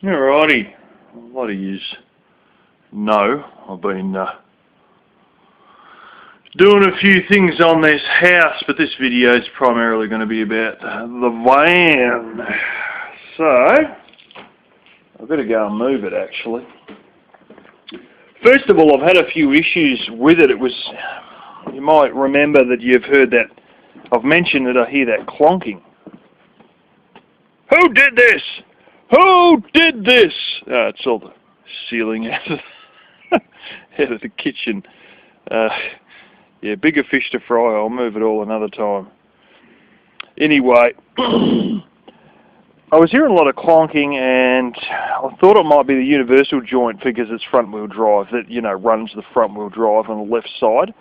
Alrighty, a lot of yous know I've been doing a few things on this house, but this video is primarily going to be about the van. So, I've got to go and move it actually. First of all, I've had a few issues with it. You might remember that you've heard that, I've mentioned that I hear that clonking. Who did this? Who did this? It's all the ceiling out of the kitchen. Yeah, bigger fish to fry. I'll move it all another time. Anyway, I was hearing a lot of clonking, and I thought it might be the universal joint because it's front-wheel drive that, you know, runs the front-wheel drive on the left side.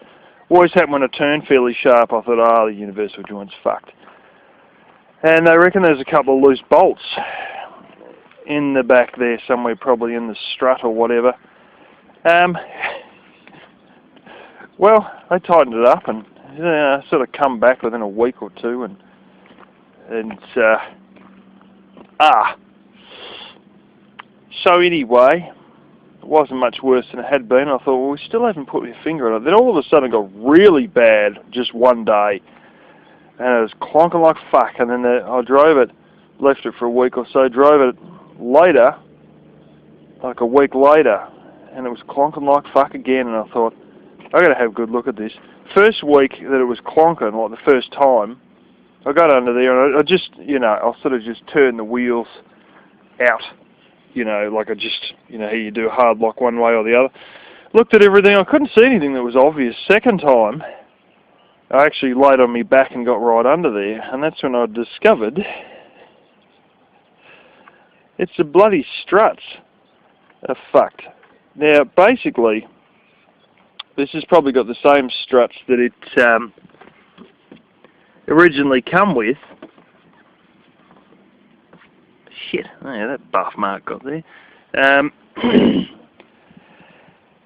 Always happened when I turned fairly sharp. I thought, the universal joint's fucked. And they reckon there's a couple of loose bolts in the back there somewhere, probably in the strut or whatever. Well, they tightened it up and sort of come back within a week or two, So anyway, it wasn't much worse than it had been. I thought, well, we still haven't put your finger on it. Then all of a sudden it got really bad just one day, and it was clonking like fuck. And then I drove it, left it for a week or so, drove it later, like a week later, and it was clonking like fuck again. And I thought, I got to have a good look at this. First week that it was clonking, like the first time, I got under there and I just, I'll sort of just turn the wheels out, like I just, how you do a hard lock one way or the other. Looked at everything, I couldn't see anything that was obvious. Second time, I actually laid on my back and got right under there, and that's when I discovered it's the bloody struts are fucked. Now, basically, this has probably got the same struts that it originally come with. Shit, yeah, that buff mark got there. And,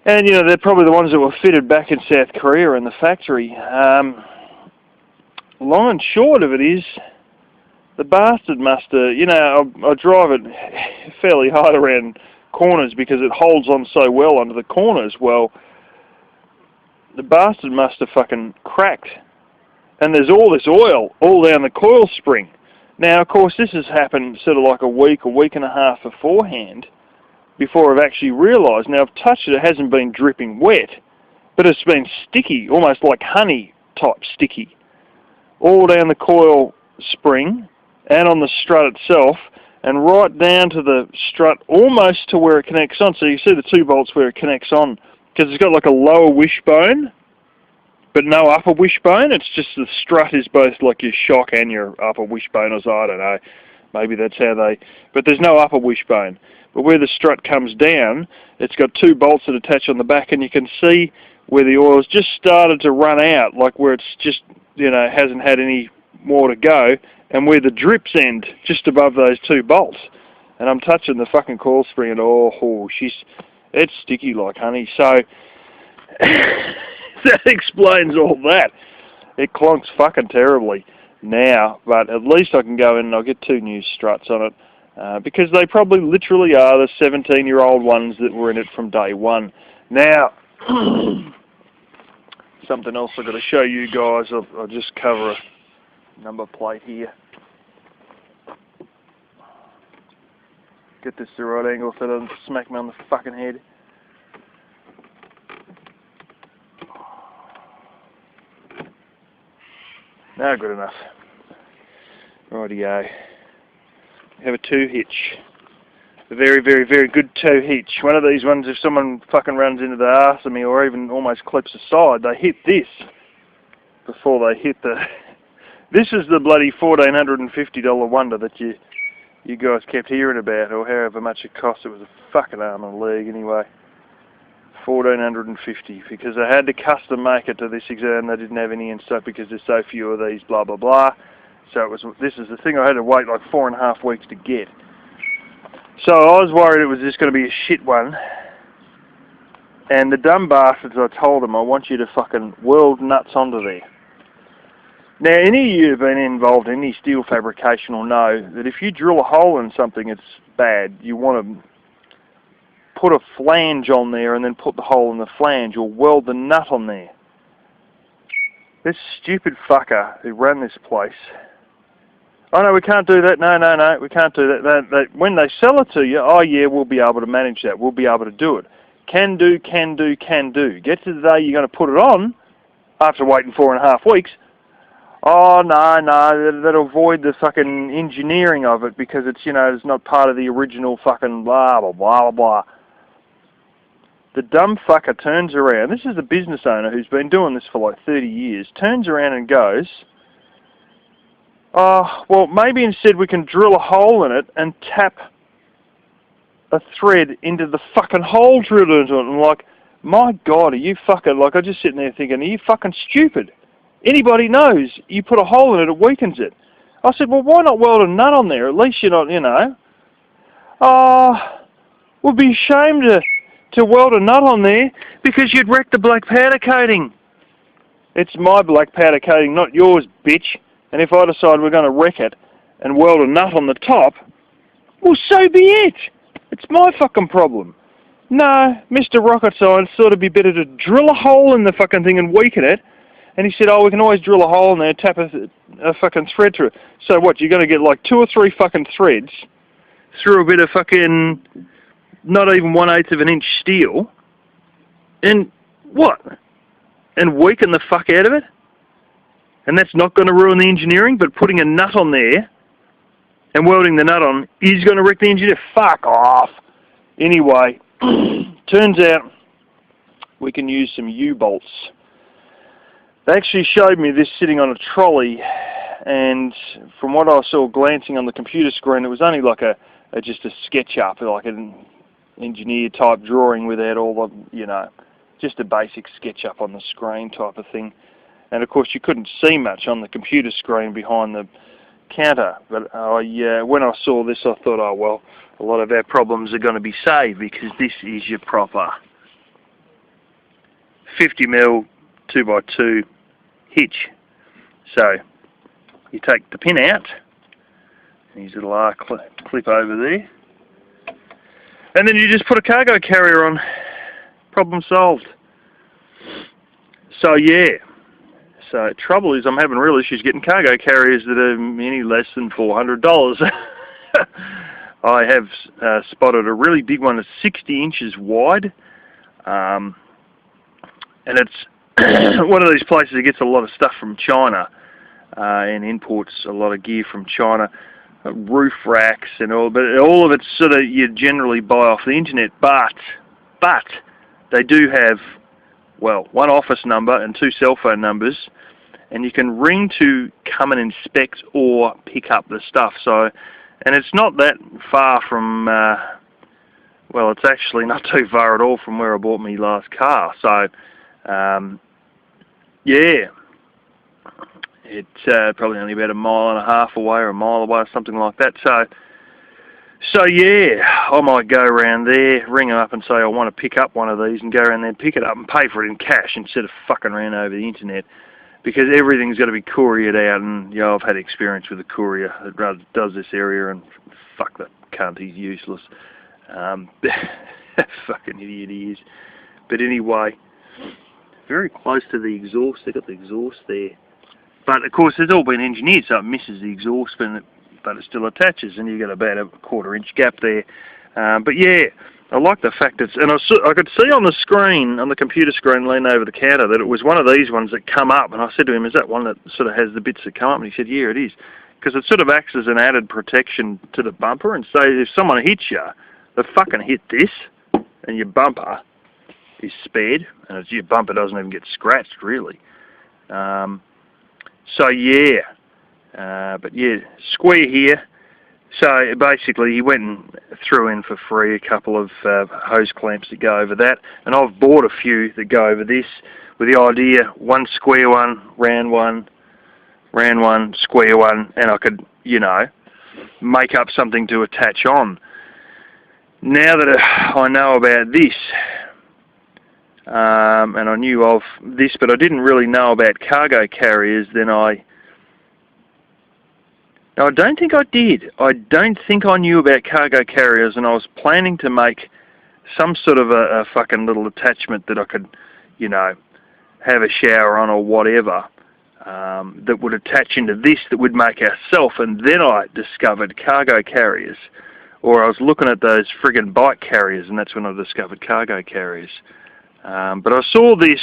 they're probably the ones that were fitted back in South Korea in the factory. Long and short of it is, the bastard must have, I drive it fairly hard around corners because it holds on so well under the corners. Well, the bastard must have fucking cracked. And there's all this oil all down the coil spring. Now, of course, this has happened sort of like a week and a half beforehand, before I've actually realised. Now, I've touched it, it hasn't been dripping wet, but it's been sticky, almost like honey type sticky, all down the coil spring and on the strut itself, and right down to the strut almost to where it connects on. So you see the two bolts where it connects on, because it's got like a lower wishbone, but no upper wishbone. It's just the strut is both like your shock and your upper wishbone, or so, I don't know. Maybe that's how but there's no upper wishbone. But where the strut comes down, it's got two bolts that attach on the back, and you can see where the oil's just started to run out, like where it's just, hasn't had any more to go, and where the drips end, just above those two bolts. And I'm touching the fucking coil spring, and it's sticky like honey. So that explains all that. It clonks fucking terribly now, but at least I can go in and I'll get two new struts on it, because they probably literally are the 17-year-old ones that were in it from day one. Now, something else I've got to show you guys. I'll just cover a number plate here. Get this the right angle so it doesn't smack me on the fucking head. No, good enough. Rightio. We have a tow hitch. A very, very, very good tow hitch. One of these ones, if someone fucking runs into the arse of me or even almost clips the side, they hit this before they hit the... This is the bloody $1,450 wonder that you guys kept hearing about, or however much it cost. It was a fucking arm and a leg anyway. $1,450, because they had to custom make it to this exam. They didn't have any in stock because there's so few of these, blah blah blah. So this is the thing I had to wait like 4.5 weeks to get. So I was worried it was just going to be a shit one. And the dumb bastards, I told them, I want you to fucking weld nuts onto there. Now, any of you who've been involved in any steel fabrication will know that if you drill a hole in something, it's bad. You want to put a flange on there and then put the hole in the flange, or weld the nut on there. This stupid fucker who ran this place, oh no, we can't do that, no, we can't do that. When they sell it to you, oh yeah, we'll be able to manage that, we'll be able to do it. Can do. Get to the day you're going to put it on, after waiting 4.5 weeks, oh no, that'll avoid the fucking engineering of it because it's, you know, it's not part of the original fucking blah, blah, blah, blah. The dumb fucker turns around, this is a business owner who's been doing this for like 30 years, turns around and goes, oh, well, maybe instead we can drill a hole in it and tap a thread into the fucking hole drilled into it. And I'm like, my God, are you fucking, like, I'm just sitting there thinking, are you fucking stupid? Anybody knows you put a hole in it, it weakens it. I said, well, why not weld a nut on there? At least you're not, you know. Oh, we'd be ashamed to weld a nut on there because you'd wreck the black powder coating. It's my black powder coating, not yours, bitch. And if I decide we're going to wreck it and weld a nut on the top, well, so be it. It's my fucking problem. No, Mr. Rocket Science thought it'd be better to drill a hole in the fucking thing and weaken it. And he said, oh, we can always drill a hole in there, tap a fucking thread through it. So what, you're going to get like 2 or 3 fucking threads through a bit of fucking, not even 1/8 of an inch steel, and what? And weaken the fuck out of it? And that's not going to ruin the engineering, but putting a nut on there and welding the nut on is going to wreck the engineer? Fuck off. Anyway, turns out we can use some U-bolts. They actually showed me this sitting on a trolley, and from what I saw glancing on the computer screen, it was only like just a SketchUp, like an engineer type drawing without all the, you know, just a basic SketchUp on the screen type of thing. And of course you couldn't see much on the computer screen behind the counter, but when I saw this I thought, oh well, a lot of our problems are going to be saved because this is your proper 50mm 2x2 hitch. So you take the pin out, these little R clip over there, and then you just put a cargo carrier on. Problem solved. So yeah, so trouble is I'm having real issues getting cargo carriers that are any less than $400. I have spotted a really big one that's 60 inches wide, and it's one of these places that gets a lot of stuff from China and imports a lot of gear from China, roof racks and all, but all of it's sort of you generally buy off the internet, but they do have, well, 1 office number and 2 cell phone numbers, and you can ring to come and inspect or pick up the stuff. So, and it's not that far from, well, it's actually not too far at all from where I bought my last car. So, yeah, it's probably only about 1.5 miles away or 1 mile away or something like that. So yeah, I might go around there, ring them up and say I want to pick up one of these and go around there and pick it up and pay for it in cash instead of fucking around over the internet, because everything's got to be couriered out, and you know, I've had experience with a courier that does this area, and fuck that cunt, he's useless. Fucking idiot he is. But anyway, very close to the exhaust, they've got the exhaust there. But of course it's all been engineered so it misses the exhaust, but it still attaches, and you got about a 1/4 inch gap there. But yeah, I like the fact it's, and I could see on the screen, on the computer screen leaning over the counter, that it was one of these ones that come up, and I said to him, is that one that sort of has the bits that come up? And he said, yeah, it is, because it sort of acts as an added protection to the bumper, and so if someone hits you, they fucking hit this, and your bumper is spared, and your bumper doesn't even get scratched, really. So yeah, but yeah, square here. So basically he went and threw in for free a couple of hose clamps that go over that, and I've bought a few that go over this with the idea, one square one, round one, square one, and I could, you know, make up something to attach on. Now that I know about this, and I knew of this, but I didn't really know about cargo carriers, then I Now, I don't think I did. I don't think I knew about cargo carriers, and I was planning to make some sort of a fucking little attachment that I could, you know, have a shower on or whatever, that would attach into this that would make ourself. And then I discovered cargo carriers. Or I was looking at those friggin' bike carriers, and that's when I discovered cargo carriers. But I saw this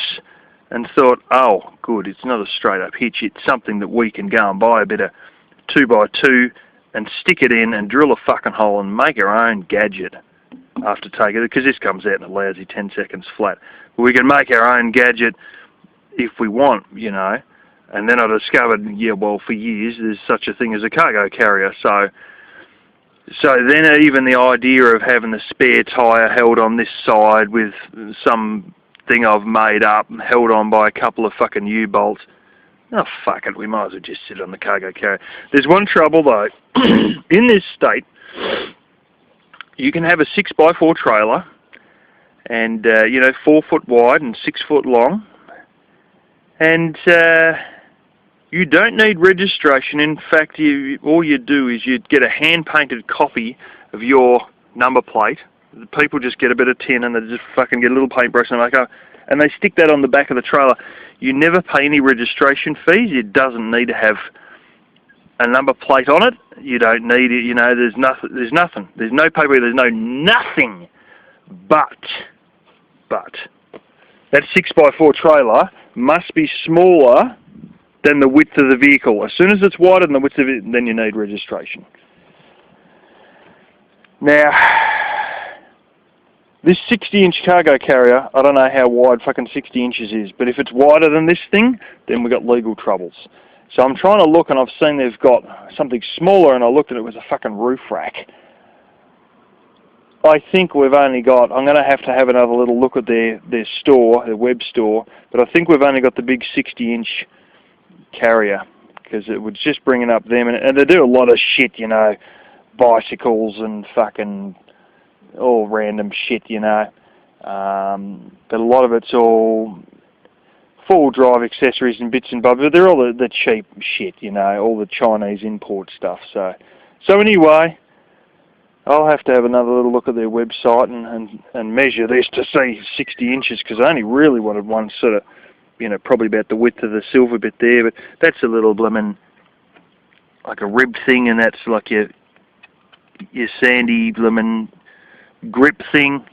and thought, oh, good, it's not a straight-up hitch. It's something that we can go and buy a bit of 2x2 and stick it in and drill a fucking hole and make our own gadget after taking it, because this comes out in a lousy 10 seconds flat. But we can make our own gadget if we want, you know. And then I discovered, yeah, well, for years there's such a thing as a cargo carrier. So then even the idea of having the spare tyre held on this side with some thing I've made up, held on by a couple of fucking U-bolts, oh, fuck it, we might as well just sit on the cargo carrier. There's one trouble, though. In this state, you can have a 6x4 trailer, and, 4 foot wide and 6 foot long, and you don't need registration. In fact, all you do is you get a hand-painted copy of your number plate. The people just get a bit of tin and they just fucking get a little paintbrush and they stick that on the back of the trailer. You never pay any registration fees. It doesn't need to have a number plate on it. You don't need it. You know, there's nothing. There's no paper. There's no nothing. But that 6x4 trailer must be smaller than the width of the vehicle. As soon as it's wider than the width of it, then you need registration. Now, this 60-inch cargo carrier, I don't know how wide fucking 60 inches is, but if it's wider than this thing, then we've got legal troubles. So I'm trying to look, and I've seen they've got something smaller, and I looked at it, it was a fucking roof rack. I think we've only got, I'm going to have another little look at their store, their web store, but I think we've only got the big 60-inch carrier, because it was just bringing up them, and they do a lot of shit, you know, bicycles and fucking all random shit, you know, but a lot of it's all four-wheel drive accessories and bits and bobs, but they're all the cheap shit, you know, all the Chinese import stuff. So anyway, I'll have to have another little look at their website and measure this to see 60 inches, because I only really wanted one sort of, you know, probably about the width of the silver bit there, but that's a little blimmin', like a rib thing, and that's like your sandy blimmin' grip thing.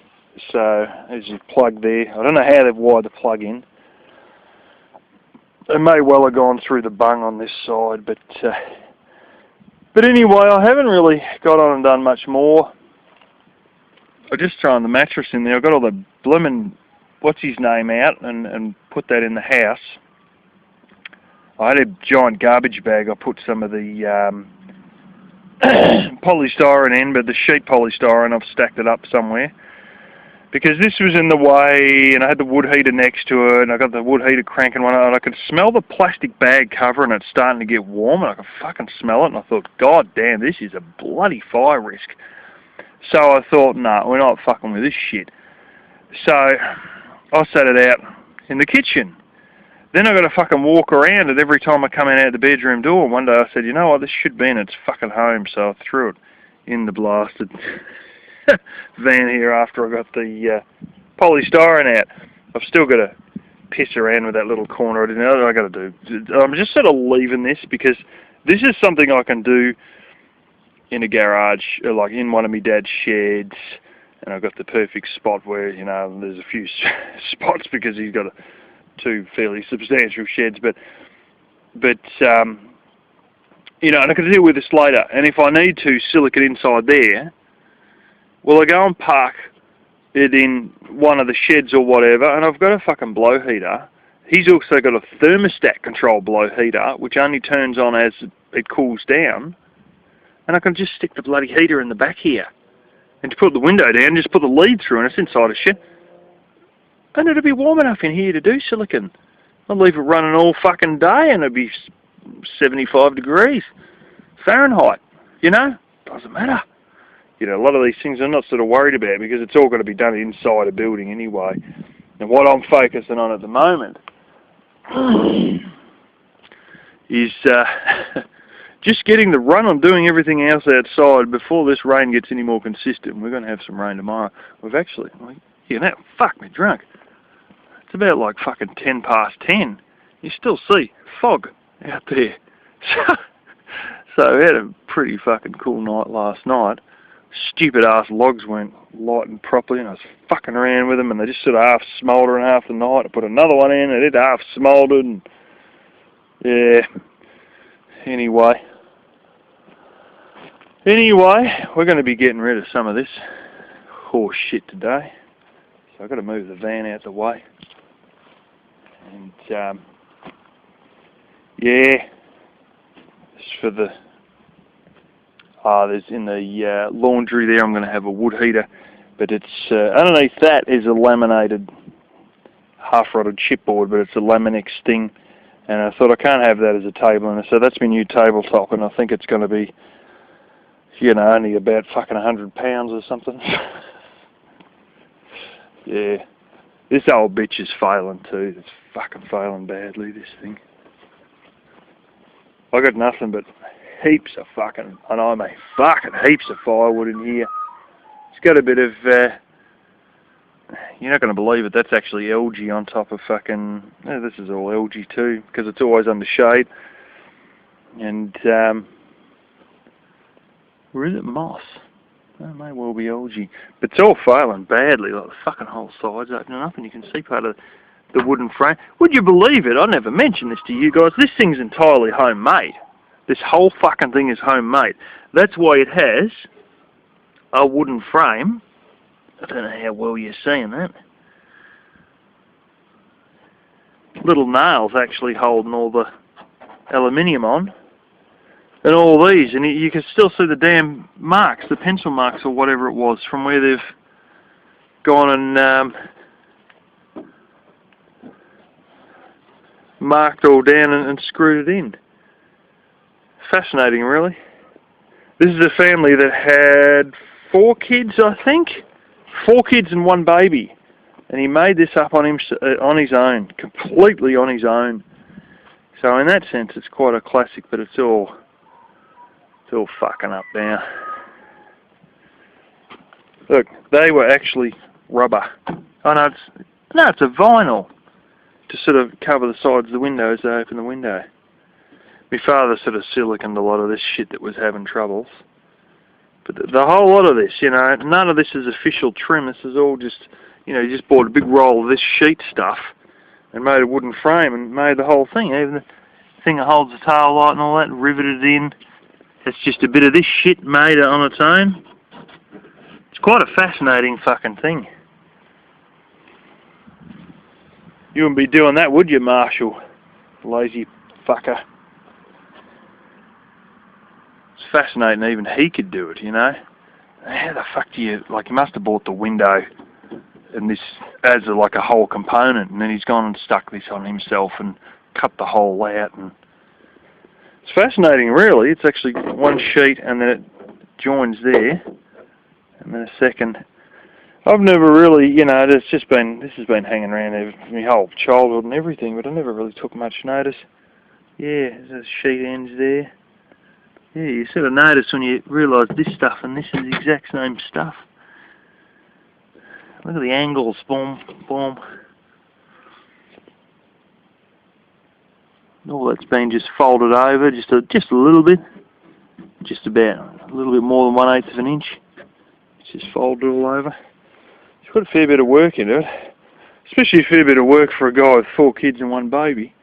So as you plug there, I don't know how they've wired the plug in. They may well have gone through the bung on this side, but anyway, I haven't really got on and done much more. I just thrown the mattress in there. I got all the blimmin' what's his name out and put that in the house. I had a giant garbage bag. I put some of the polystyrene in, but the sheet polystyrene, I've stacked it up somewhere, because this was in the way, and I had the wood heater next to it, and I got the wood heater cranking one out, and I could smell the plastic bag covering it starting to get warm, and I could fucking smell it, and I thought, God damn, this is a bloody fire risk. So I thought, nah, we're not fucking with this shit. So I set it out in the kitchen. Then I got to fucking walk around it every time I come in out the bedroom door. One day I said, you know what, this should be in its fucking home, so I threw it in the blasted van here after I got the polystyrene out. I've still got to piss around with that little corner. I didn't know what I got to do. I'm just sort of leaving this, because this is something I can do in a garage, like in one of my dad's sheds, and I've got the perfect spot where, you know, there's a few spots because he's got two fairly substantial sheds, but you know, and I can deal with this later. And if I need to silicate inside there, well, I go and park it in one of the sheds or whatever, and I've got a fucking blow heater. He's also got a thermostat control blow heater, which only turns on as it cools down, and I can just stick the bloody heater in the back here, and to put the window down, just put the lead through, and it's inside a shed. And it'll be warm enough in here to do silicon. I'll leave it running all fucking day and it'll be 75 degrees Fahrenheit, you know? Doesn't matter. You know, a lot of these things I'm not sort of worried about, because it's all got to be done inside a building anyway. And what I'm focusing on at the moment is just getting the run on doing everything else outside before this rain gets any more consistent. We're going to have some rain tomorrow. We've actually, fuck me drunk. It's about like fucking 10 past 10. You still see fog out there. So we had a pretty fucking cool night last night. Stupid ass logs weren't lighting properly, and I was fucking around with them, and they just sort of half smouldered half the night. I put another one in, and it half smouldered, and yeah. Anyway, we're going to be getting rid of some of this horse shit today. So I've got to move the van out the way. And, yeah, it's for the, there's in the laundry there, I'm going to have a wood heater. But it's, underneath that is a laminated, half-rotted chipboard, but it's a Laminex thing. And I thought I can't have that as a table, and so that's my new tabletop, and I think it's going to be, only about fucking 100 pounds or something. Yeah, this old bitch is failing too. It's fucking failing badly, this thing. I got nothing but heaps of fucking, heaps of firewood in here. It's got a bit of, you're not going to believe it, that's actually algae on top of fucking, this is all algae too, because it's always under shade. And, where is it? Moss. That may well be algae. But it's all failing badly, like the fucking whole side's opening up and you can see part of the wooden frame. Would you believe it? I never mentioned this to you guys. This thing's entirely homemade. This whole fucking thing is homemade. That's why it has a wooden frame. I don't know how well you're seeing that. Little nails actually holding all the aluminium on. And all these, and you can still see the damn marks, the pencil marks or whatever it was, from where they've gone and marked all down and screwed it in. Fascinating, really. This is a family that had 4 kids, I think. 4 kids and 1 baby. And he made this up on his own, completely on his own. So in that sense, it's quite a classic, but it's all fucking up now. Look, they were actually rubber. Oh no, it's a vinyl to sort of cover the sides of the window as they open the window. My father sort of siliconed a lot of this shit that was having troubles. But the whole lot of this, none of this is official trim. This is all just, he just bought a big roll of this sheet stuff and made a wooden frame and made the whole thing. Even the thing that holds the tail light and all that, riveted in. It's just a bit of this shit made on its own. It's quite a fascinating fucking thing. You wouldn't be doing that, would you, Marshall? Lazy fucker. It's fascinating even he could do it, How the fuck do you, you must have bought the window and this as a whole component, and then he's gone and stuck this on himself and cut the hole out, and it's fascinating, really. It's actually one sheet and then it joins there, and then a second. I've never really, this has been hanging around my whole childhood and everything, but I never really took much notice. Yeah, there's sheet ends there. Yeah, you sort of notice when you realise this stuff and this is the exact same stuff. Look at the angles, boom, boom. All that's been just folded over, just a little bit, just about a little bit more than 1/8 of an inch. It's just folded all over. It's got a fair bit of work into it, especially a fair bit of work for a guy with 4 kids and 1 baby.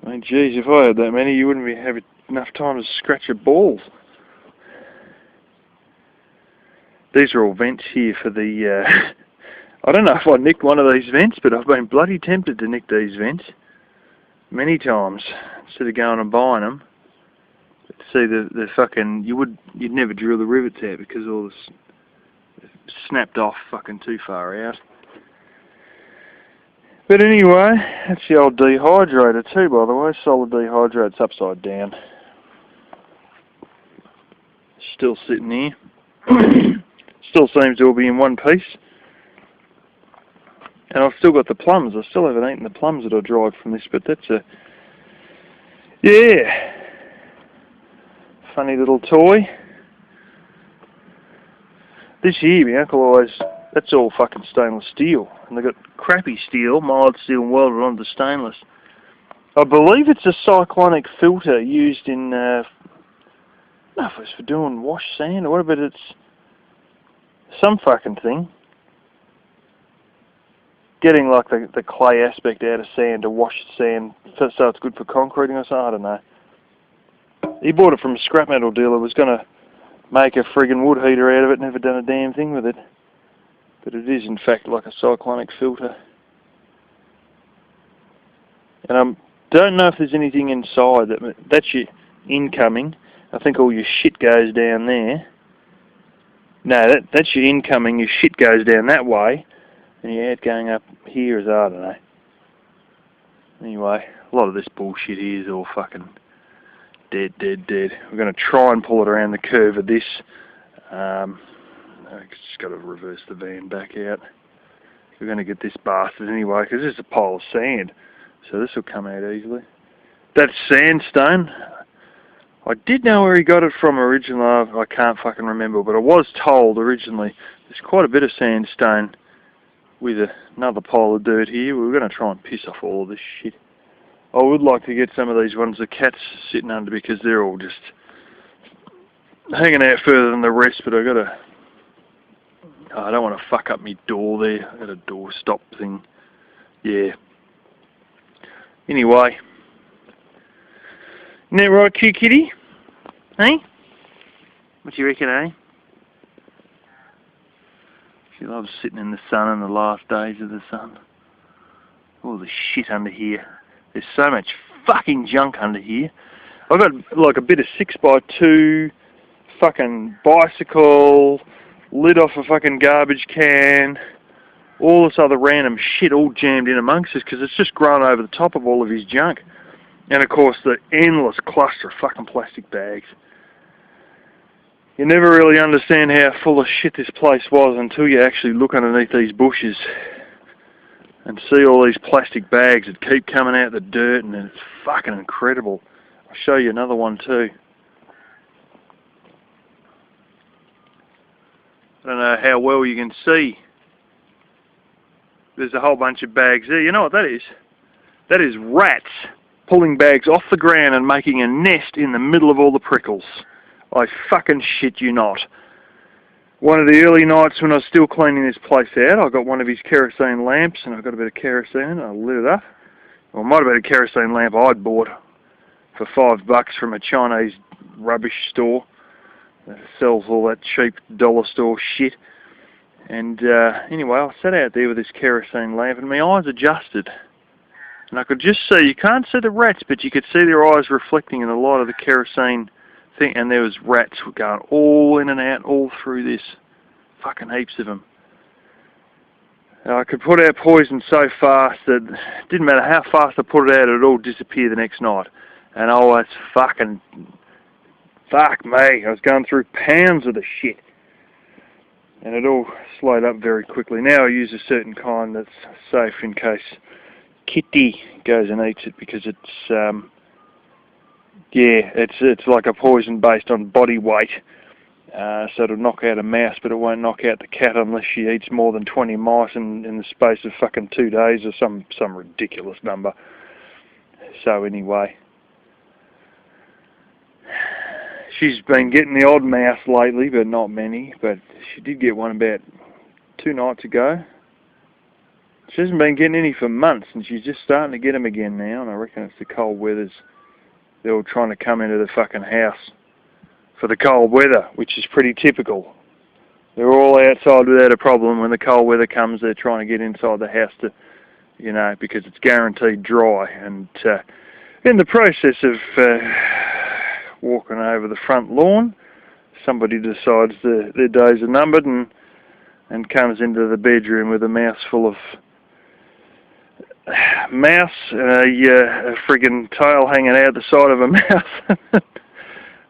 I mean, geez, if I had that many, you wouldn't have enough time to scratch your balls. These are all vents here for the. I don't know if I nicked one of these vents, but I've been bloody tempted to nick these vents. Many times, instead of going and buying them. But see, the fucking, you'd never drill the rivets out because all this snapped off fucking too far out. But anyway, that's the old dehydrator too, by the way. Solid dehydrator, it's upside down. Still sitting here. Still seems to all be in one piece. And I've still got the plums. I still haven't eaten the plums that I dried from this, but that's a... Yeah. funny little toy. This here, my uncle always, that's all fucking stainless steel. And they've got crappy steel, mild steel welded onto stainless. I believe it's a cyclonic filter used in, I don't know if it's for doing wash sand or whatever, but it's some fucking thing. Getting like the clay aspect out of sand to wash sand so it's good for concreting or something, I don't know. He bought it from a scrap metal dealer, was going to make a friggin' wood heater out of it, never done a damn thing with it. But it is in fact like a cyclonic filter. And I don't know if there's anything inside. That's your incoming. I think all your shit goes down there. No, that's your incoming, your shit goes down that way. And your out going up here is, I don't know. Anyway, a lot of this bullshit here is all fucking dead. We're going to try and pull it around the curve of this. I've just got to reverse the van back out. We're going to get this bastard anyway, because this is a pile of sand. So this will come out easily. That's sandstone. I did know where he got it from originally. I can't fucking remember, but I was told originally there's quite a bit of sandstone with another pile of dirt here. We're going to try and piss off all of this shit. I would like to get some of these ones the cat's sitting under, because they're all just hanging out further than the rest, but I don't want to fuck up my door there. I got a door stop thing. Yeah. Anyway. Isn't that right, cute kitty? Hey? What do you reckon, eh? She loves sitting in the sun in the last days of the sun. All the shit under here. There's so much fucking junk under here. I've got like a bit of 6x2, fucking bicycle, lid off a fucking garbage can, all this other random shit all jammed in amongst us, because it's just grown over the top of all of his junk. And of course the endless cluster of fucking plastic bags. You never really understand how full of shit this place was until you actually look underneath these bushes and see all these plastic bags that keep coming out of the dirt, and it's fucking incredible. I'll show you another one too. I don't know how well you can see. There's a whole bunch of bags there. You know what that is? That is rats pulling bags off the ground and making a nest in the middle of all the prickles. I fucking shit you not. One of the early nights when I was still cleaning this place out, I got one of his kerosene lamps, and I got a bit of kerosene and I lit it up. Well, it might have been a kerosene lamp I'd bought for $5 from a Chinese rubbish store that sells all that cheap dollar store shit. And anyway, I sat out there with this kerosene lamp, and my eyes adjusted. And I could just see, you can't see the rats, but you could see their eyes reflecting in the light of the kerosene thing, and there was rats going all in and out, all through this. Fucking heaps of them. I could put out poison so fast that it didn't matter how fast I put it out, it would all disappear the next night. And I was fucking, fuck me, I was going through pounds of the shit. And it all slowed up very quickly. Now I use a certain kind that's safe in case Kitty goes and eats it, because it's, yeah, it's like a poison based on body weight. So it'll knock out a mouse, but it won't knock out the cat unless she eats more than 20 mice in the space of fucking 2 days, or some ridiculous number. So anyway, she's been getting the odd mouse lately, but not many. But she did get one about 2 nights ago. She hasn't been getting any for months, and she's just starting to get them again now, and I reckon it's the cold weathers. They're all trying to come into the fucking house for the cold weather, which is pretty typical. They're all outside without a problem. When the cold weather comes, they're trying to get inside the house to, you know, because it's guaranteed dry. And in the process of walking over the front lawn, somebody decides their days are numbered and comes into the bedroom with a mouthful of mouse and a friggin' tail hanging out the side of a mouse.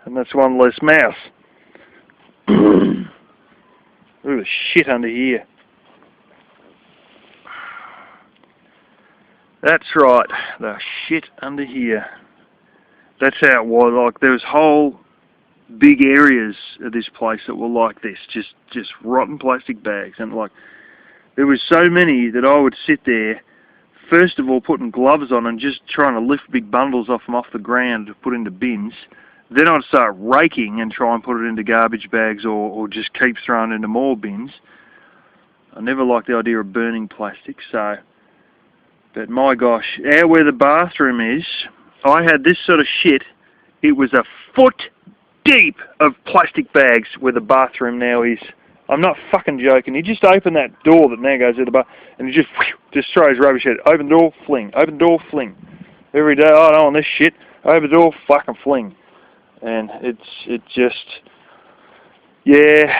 And that's one less mouse. Look at the shit under here. That's right, the shit under here. That's how it was. Like, there was whole big areas of this place that were like this, just rotten plastic bags. And like, there was so many that I would sit there, first of all putting gloves on and just trying to lift big bundles off them off the ground to put into bins. Then I'd start raking and try and put it into garbage bags or just keep throwing into more bins. I never liked the idea of burning plastic, so... But my gosh, out where the bathroom is, I had this sort of shit. It was a foot deep of plastic bags where the bathroom now is. I'm not fucking joking. You just open that door that now goes to the bar, and you just throws rubbish at it. Open the door, fling. Open the door, fling. Every day, oh, I don't want this shit. Open the door, fucking fling. And it just, yeah.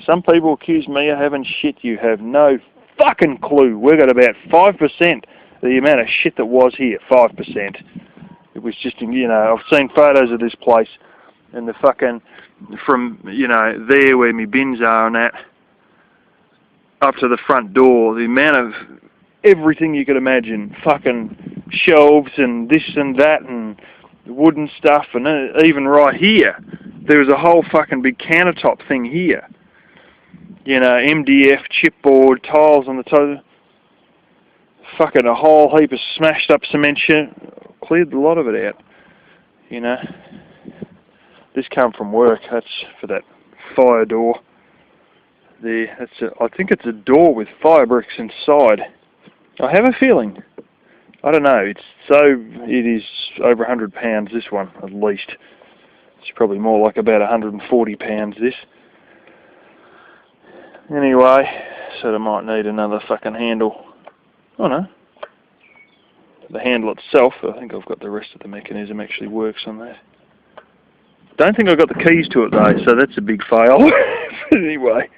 Some people accuse me of having shit. You have no fucking clue. We've got about 5% of the amount of shit that was here. 5%. It was just, you know, I've seen photos of this place, and the fucking, from, you know, there where my bins are and that, up to the front door, the amount of everything you could imagine, fucking shelves and this and that and wooden stuff, and even right here, there was a whole fucking big countertop thing here. You know, MDF, chipboard, tiles on the top, fucking a whole heap of smashed up cement shit. Cleared a lot of it out, you know. This come from work. That's for that fire door. There, I think it's a door with fire bricks inside. I have a feeling. I don't know. It is over 100 pounds. This one, at least. It's probably more like about 140 pounds. This. Anyway, so I might need another fucking handle. Oh no. The handle itself, I think I've got the rest of the mechanism actually works on that. Don't think I've got the keys to it though, so that's a big fail. Anyway.